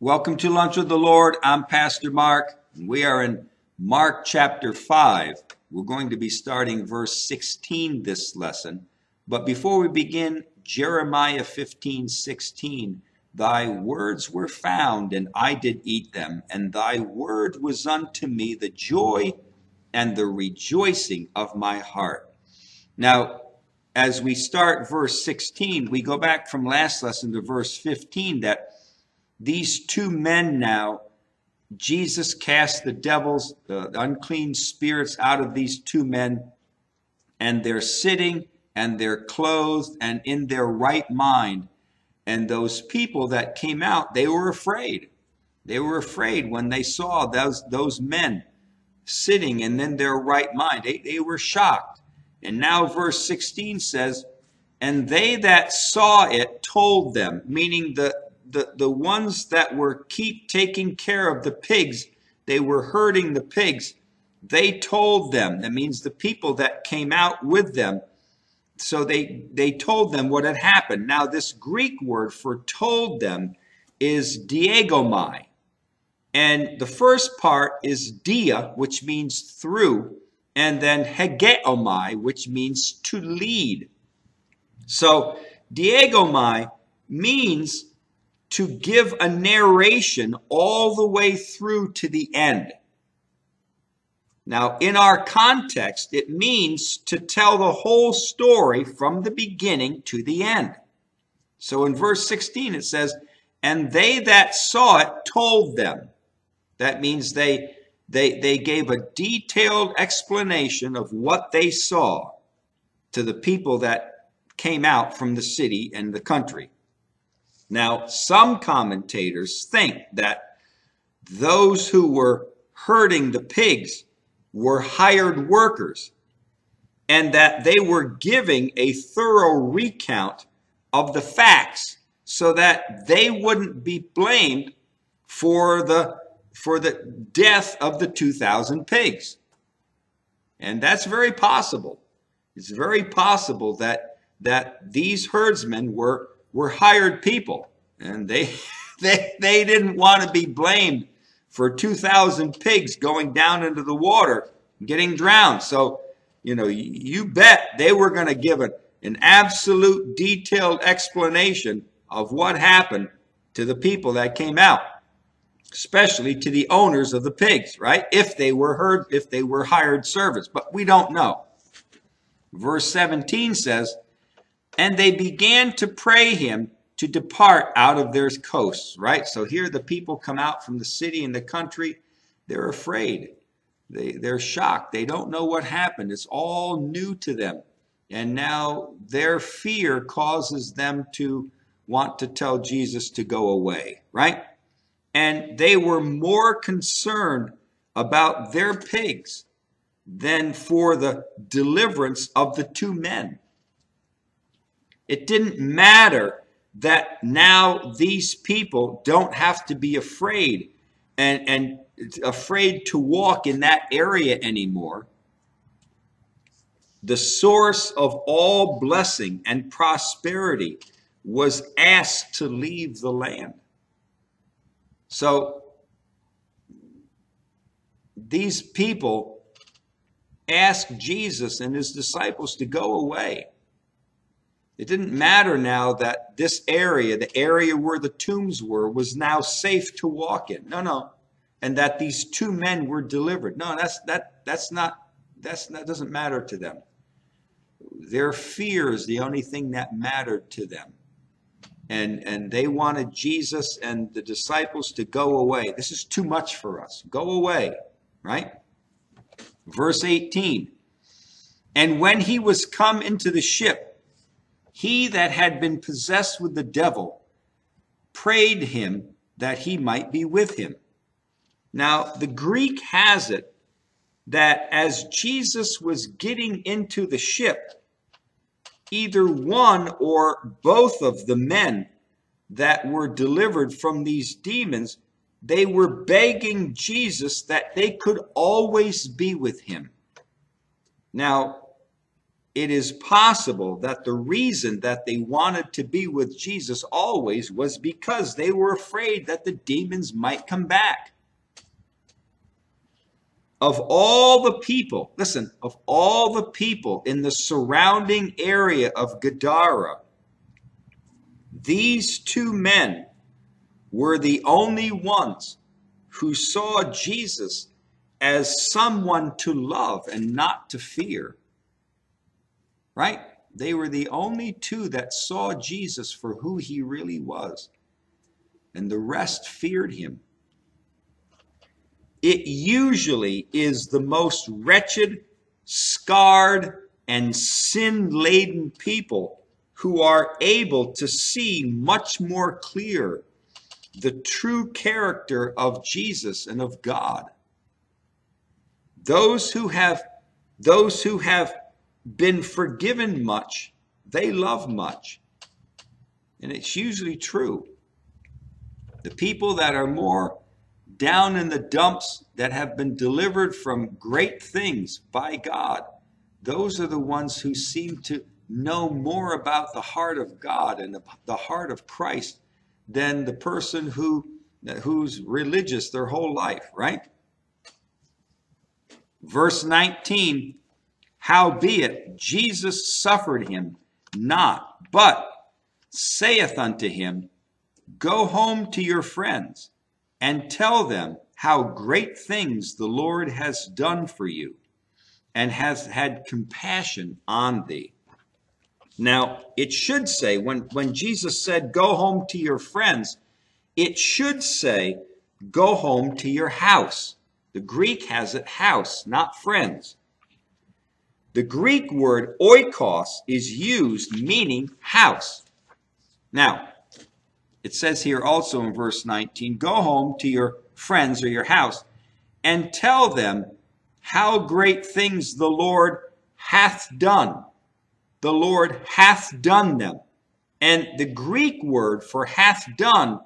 Welcome to Lunch with the Lord. I'm Pastor Mark. We are in Mark chapter 5. We're going to be starting verse 16 this lesson. But before we begin, Jeremiah 15:16, thy words were found, and I did eat them, and thy word was unto me the joy and the rejoicing of my heart. Now, as we start verse 16, we go back from last lesson to verse 15 that these two men now, Jesus cast the devils, the unclean spirits out of these two men, and they're sitting and they're clothed and in their right mind. And those people that came out, they were afraid. They were afraid when they saw those men sitting and in their right mind. They were shocked. And now verse 16 says, and they that saw it told them, meaning the ones that were taking care of the pigs, they were herding the pigs, they told them, that means the people that came out with them, so they told them what had happened. Now this Greek word for told them is diegomai, and the first part is dia, which means through, and then hegeomai, which means to lead. So diegomai means to give a narration all the way through to the end. Now, in our context, it means to tell the whole story from the beginning to the end. So in verse 16, it says, and they that saw it told them. That means they gave a detailed explanation of what they saw to the people that came out from the city and the country. Now, some commentators think that those who were herding the pigs were hired workers and that they were giving a thorough recount of the facts so that they wouldn't be blamed for the death of the 2,000 pigs. And that's very possible. It's very possible that these herdsmen were hired people, and they didn't want to be blamed for 2,000 pigs going down into the water, getting drowned. So, you bet they were going to give an absolute detailed explanation of what happened to the people that came out, especially to the owners of the pigs, right? If they were hired servants, but we don't know. Verse 17 says, and they began to pray him to depart out of their coasts, right? So here the people come out from the city and the country. They're afraid. They're shocked. They don't know what happened. It's all new to them. And now their fear causes them to want to tell Jesus to go away, right? And they were more concerned about their pigs than for the deliverance of the two men. It didn't matter that now these people don't have to be afraid and afraid to walk in that area anymore. The source of all blessing and prosperity was asked to leave the land. So these people asked Jesus and his disciples to go away. It didn't matter now that this area, the area where the tombs were, was now safe to walk in. No. And that these two men were delivered. No, that doesn't matter to them. Their fear is the only thing that mattered to them. And they wanted Jesus and the disciples to go away. This is too much for us. Go away, right? Verse 18. And when he was come into the ship, he that had been possessed with the devil prayed him that he might be with him. Now, the Greek has it that as Jesus was getting into the ship, either one or both of the men that were delivered from these demons, they were begging Jesus that they could always be with him. Now, it is possible that the reason that they wanted to be with Jesus always was because they were afraid that the demons might come back. Of all the people, listen, of all the people in the surrounding area of Gadara, these two men were the only ones who saw Jesus as someone to love and not to fear. Right? They were the only two that saw Jesus for who he really was. And the rest feared him. It usually is the most wretched, scarred, and sin-laden people who are able to see much more clear the true character of Jesus and of God. Those who have been forgiven much, they love much. And it's usually true. The people that are more down in the dumps, that have been delivered from great things by God, those are the ones who seem to know more about the heart of God and the heart of Christ than the person who's religious their whole life, right? Verse 19, howbeit Jesus suffered him not, but saith unto him, go home to your friends, and tell them how great things the Lord has done for you, and has had compassion on thee. Now, it should say, when Jesus said, go home to your friends, it should say, go home to your house. The Greek has it house, not friends. The Greek word oikos is used meaning house. Now, it says here also in verse 19, go home to your friends or your house and tell them how great things the Lord hath done. The Lord hath done them. And the Greek word for hath done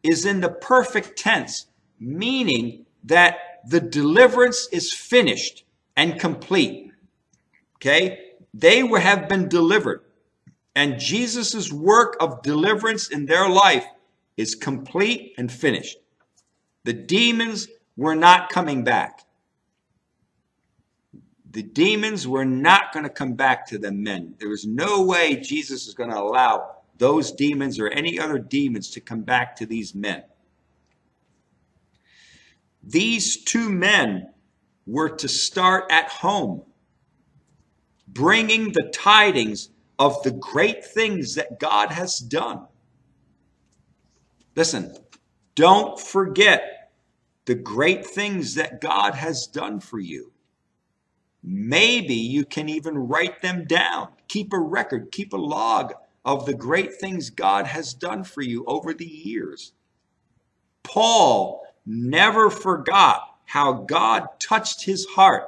is in the perfect tense, meaning that the deliverance is finished and complete. Okay? They have been delivered. And Jesus' work of deliverance in their life is complete and finished. The demons were not coming back. The demons were not going to come back to the men. There was no way Jesus is going to allow those demons or any other demons to come back to these men. These two men were to start at home, bringing the tidings of the great things that God has done. Listen, don't forget the great things that God has done for you. Maybe you can even write them down. Keep a record, keep a log of the great things God has done for you over the years. Paul never forgot how God touched his heart.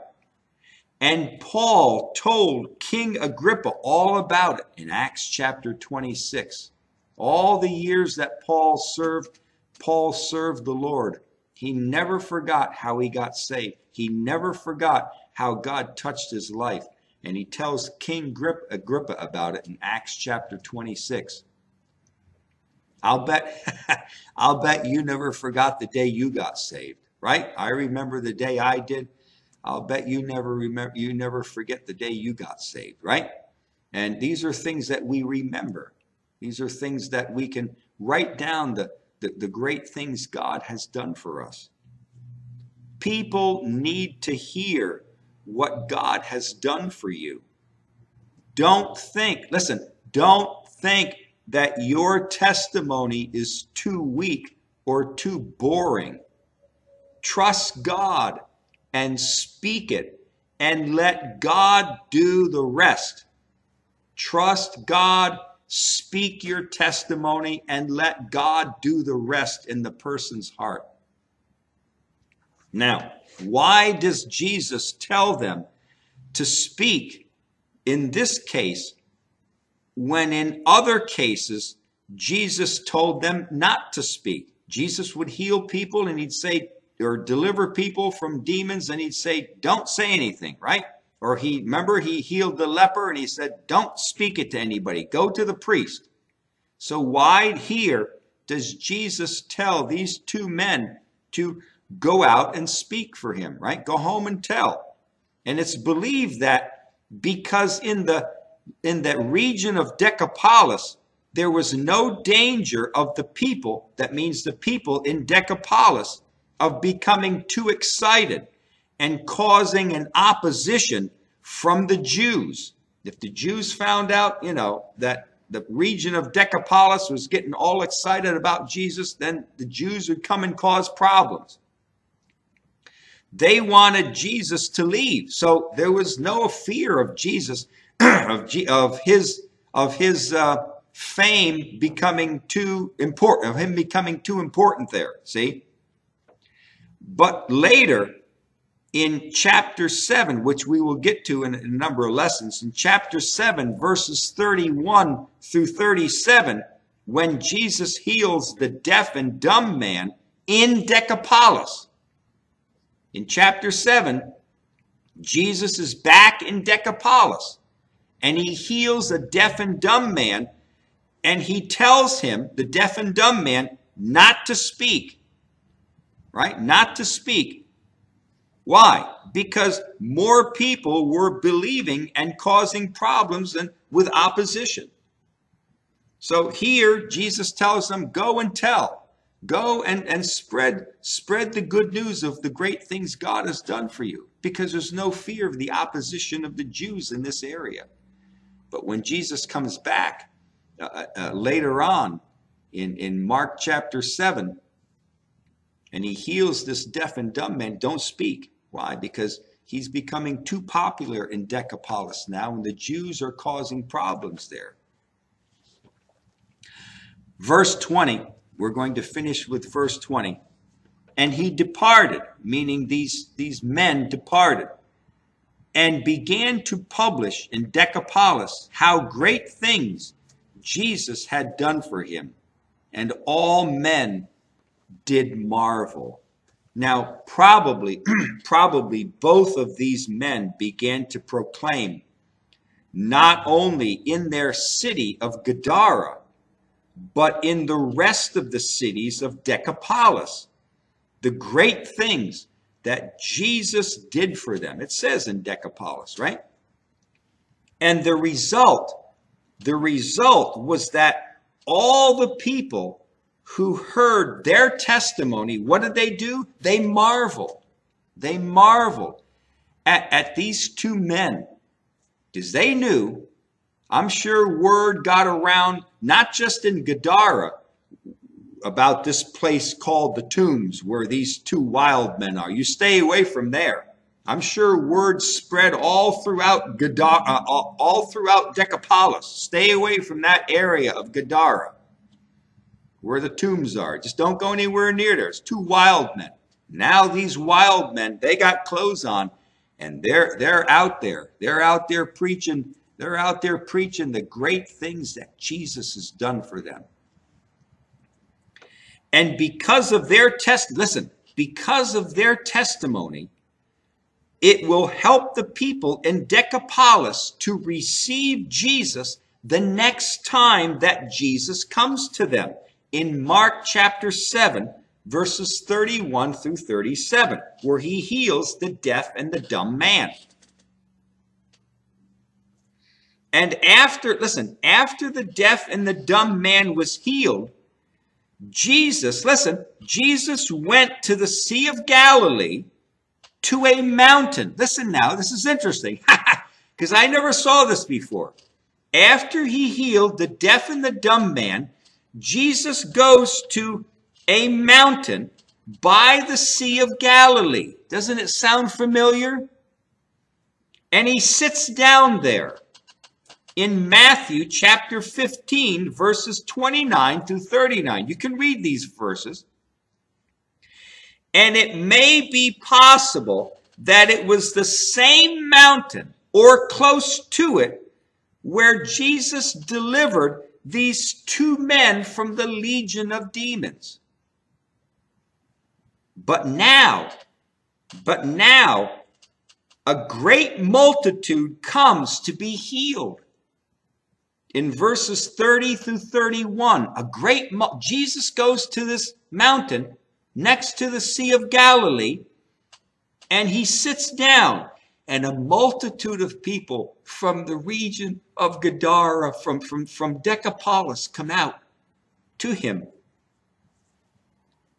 And Paul told King Agrippa all about it in Acts chapter 26. All the years that Paul served the Lord. He never forgot how he got saved. He never forgot how God touched his life. And he tells King Agrippa about it in Acts chapter 26. I'll bet you never forgot the day you got saved, right? I remember the day I did. I'll bet you never forget the day you got saved, right? And these are things that we remember. These are things that we can write down the great things God has done for us. People need to hear what God has done for you. Don't think that your testimony is too weak or too boring. Trust God and speak it and let God do the rest. Trust God, speak your testimony, and let God do the rest in the person's heart. Now, why does Jesus tell them to speak in this case when in other cases Jesus told them not to speak? Jesus would heal people and he'd say, or deliver people from demons, and he'd say, don't say anything, right? Or remember he healed the leper and he said, don't speak it to anybody. Go to the priest. So why here does Jesus tell these two men to go out and speak for him, right? Go home and tell. And it's believed that because in that region of Decapolis, there was no danger of the people, that means the people in Decapolis, of becoming too excited and causing an opposition from the Jews. If the Jews found out, that the region of Decapolis was getting all excited about Jesus, then the Jews would come and cause problems. They wanted Jesus to leave, so there was no fear of Jesus, of his fame becoming too important, of him becoming too important there. See, but later, in chapter 7, which we will get to in a number of lessons, in chapter 7, verses 31 through 37, when Jesus heals the deaf and dumb man in Decapolis. In chapter 7, Jesus is back in Decapolis, and he heals a deaf and dumb man, and he tells him, the deaf and dumb man, not to speak. Right? Not to speak. Why? Because more people were believing and causing problems with opposition. So here Jesus tells them, go and tell. Go and spread the good news of the great things God has done for you. Because there's no fear of the opposition of the Jews in this area. But when Jesus comes back later on in Mark chapter 7, and he heals this deaf and dumb man, don't speak. Why? Because he's becoming too popular in Decapolis now, and the Jews are causing problems there. Verse 20, we're going to finish with verse 20. And he departed, meaning these men departed, and began to publish in Decapolis how great things Jesus had done for him, and all men did marvel. Now, probably both of these men began to proclaim, not only in their city of Gadara, but in the rest of the cities of Decapolis, the great things that Jesus did for them. It says in Decapolis, right? And the result was that all the people who heard their testimony, what did they do? They marveled. They marveled at these two men, because they knew, I'm sure word got around, not just in Gadara, about this place called the Tombs, where these two wild men are. You stay away from there. I'm sure word spread all throughout Gadara, all throughout Decapolis. Stay away from that area of Gadara, where the tombs are. Just don't go anywhere near there. It's two wild men. Now these wild men, they got clothes on, and they're out there. They're out there preaching. They're out there preaching the great things that Jesus has done for them. And because of their because of their testimony, it will help the people in Decapolis to receive Jesus the next time that Jesus comes to them. In Mark chapter 7, verses 31 through 37, where he heals the deaf and the dumb man. And after the deaf and the dumb man was healed, Jesus went to the Sea of Galilee, to a mountain. Listen now, this is interesting, because I never saw this before. After he healed the deaf and the dumb man, Jesus goes to a mountain by the Sea of Galilee. Doesn't it sound familiar? And he sits down there in Matthew chapter 15, verses 29 through 39. You can read these verses. And it may be possible that it was the same mountain or close to it where Jesus delivered these two men from the legion of demons. But now, a great multitude comes to be healed. In verses 30 through 31, Jesus goes to this mountain next to the Sea of Galilee, and he sits down, and a multitude of people from the region of Gadara, from Decapolis, come out to him.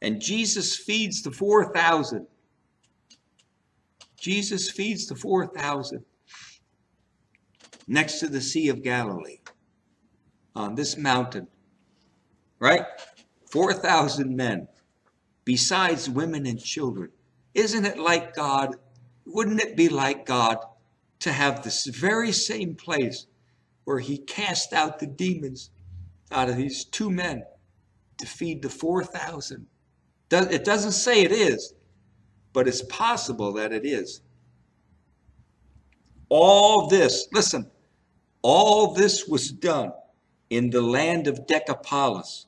And Jesus feeds the 4,000. Jesus feeds the 4,000 next to the Sea of Galilee on this mountain, right? 4,000 men, besides women and children. Isn't it like God? Wouldn't it be like God to have this very same place where he cast out the demons out of these two men to feed the 4,000? It doesn't say it is, but it's possible that it is. All this, listen, all this was done in the land of Decapolis.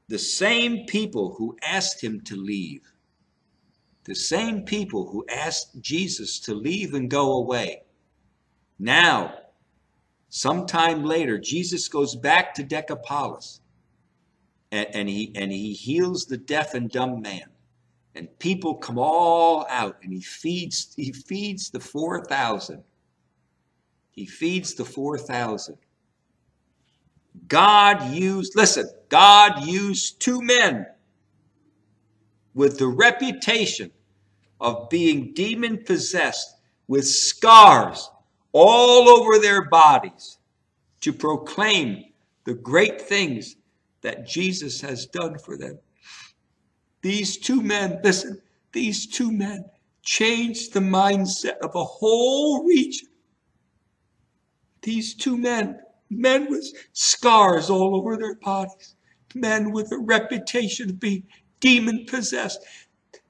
The same people who asked him to leave, the same people who asked Jesus to leave and go away. Now, sometime later, Jesus goes back to Decapolis, and he heals the deaf and dumb man. And people come all out, and he feeds the 4,000. He feeds the 4,000. God used two men with the reputation of being demon-possessed, with scars all over their bodies, to proclaim the great things that Jesus has done for them. These two men, listen, these two men changed the mindset of a whole region. These two men with scars all over their bodies, men with a reputation of being demon-possessed.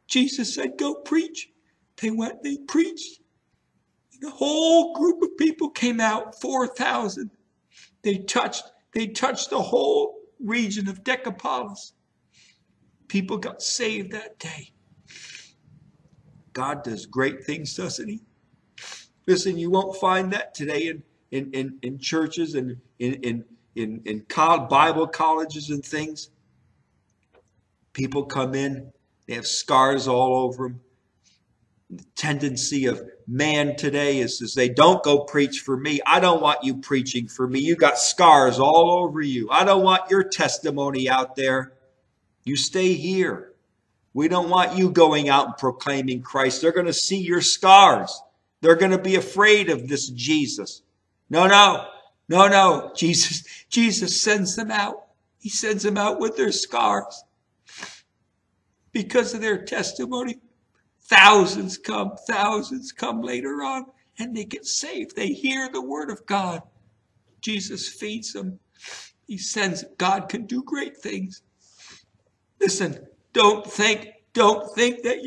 Jesus said, go preach. They went, they preached. The whole group of people came out, 4,000. They touched the whole region of Decapolis. People got saved that day. God does great things, doesn't he? Listen, you won't find that today in churches and in Bible colleges and things. People come in, they have scars all over them. The tendency of man today is they don't go preach for me. I don't want you preaching for me. You got scars all over you. I don't want your testimony out there. You stay here. We don't want you going out and proclaiming Christ. They're going to see your scars. They're going to be afraid of this Jesus. No. Jesus sends them out. He sends them out with their scars. Because of their testimony, thousands come later on, and they get saved. They hear the word of God. Jesus feeds them. He sends. God can do great things. Listen, don't think that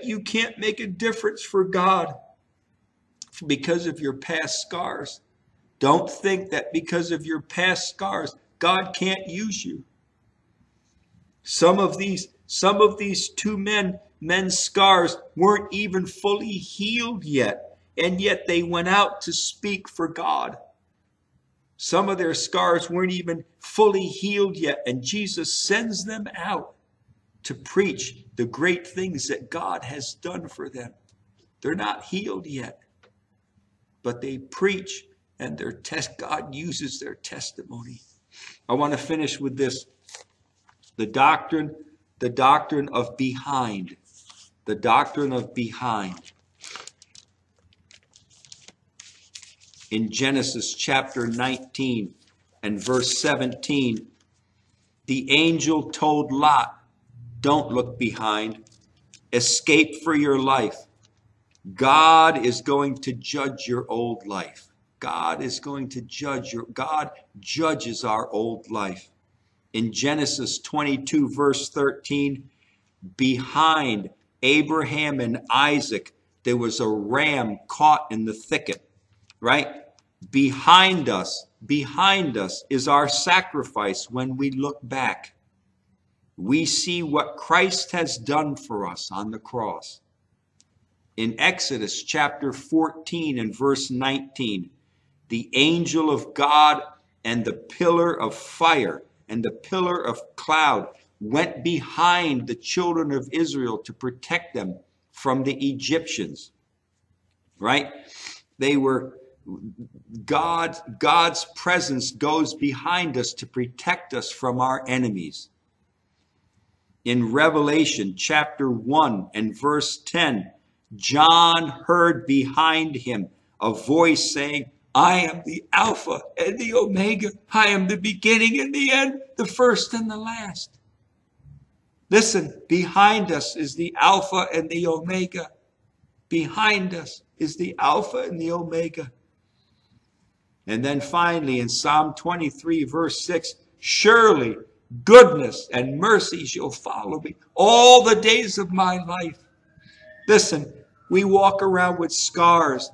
you can't make a difference for God because of your past scars. Don't think that because of your past scars, God can't use you. Some of these two men's scars weren't even fully healed yet, and yet they went out to speak for God. Some of their scars weren't even fully healed yet, and Jesus sends them out to preach the great things that God has done for them. They're not healed yet, but they preach, and God uses their testimony. I want to finish with this. The doctrine of behind. The doctrine of behind. In Genesis chapter 19 and verse 17, the angel told Lot, don't look behind. Escape for your life. God is going to judge your old life. God judges our old life. In Genesis 22 verse 13, behind Abraham and Isaac, there was a ram caught in the thicket. Right? Behind us is our sacrifice when we look back. We see what Christ has done for us on the cross. In Exodus chapter 14 and verse 19, the angel of God and the pillar of fire and the pillar of cloud went behind the children of Israel to protect them from the Egyptians. Right? They were God's presence goes behind us to protect us from our enemies. In Revelation chapter 1 and verse 10, John heard behind him a voice saying, I am the Alpha and the Omega. I am the beginning and the end, the first and the last. Listen, behind us is the Alpha and the Omega. Behind us is the Alpha and the Omega. And then finally in Psalm 23 verse 6, surely goodness and mercy shall follow me all the days of my life. Listen, we walk around with scars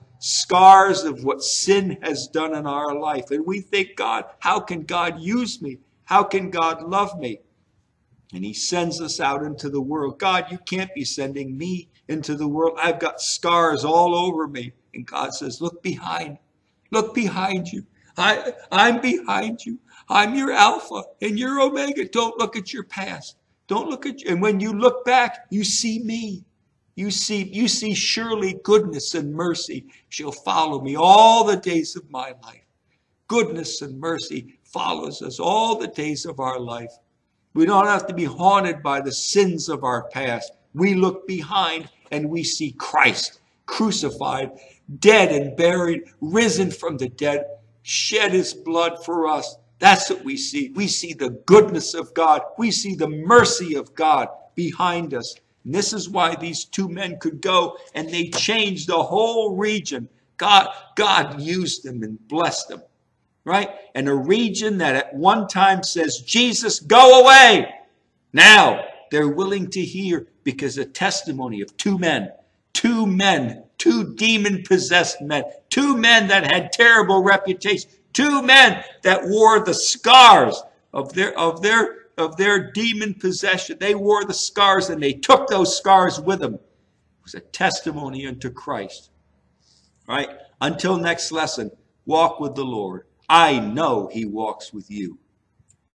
of what sin has done in our life. And we think, God, how can God use me? How can God love me? And he sends us out into the world. God, you can't be sending me into the world. I've got scars all over me. And God says, look behind. Look behind you. I'm behind you. I'm your Alpha and your Omega. Don't look at your past. Don't look at you. And when you look back, you see me. You see surely goodness and mercy shall follow me all the days of my life. Goodness and mercy follows us all the days of our life. We don't have to be haunted by the sins of our past. We look behind and we see Christ crucified, dead and buried, risen from the dead, shed his blood for us. That's what we see. We see the goodness of God. We see the mercy of God behind us. And this is why these two men could go and they changed the whole region. God used them and blessed them. Right? And a region that at one time says, Jesus, go away. Now they're willing to hear because a testimony of two men, two demon-possessed men, two men that had terrible reputation, two men that wore the scars of their demon possession. They wore the scars and they took those scars with them. It was a testimony unto Christ. Right? Until next lesson, walk with the Lord. I know he walks with you.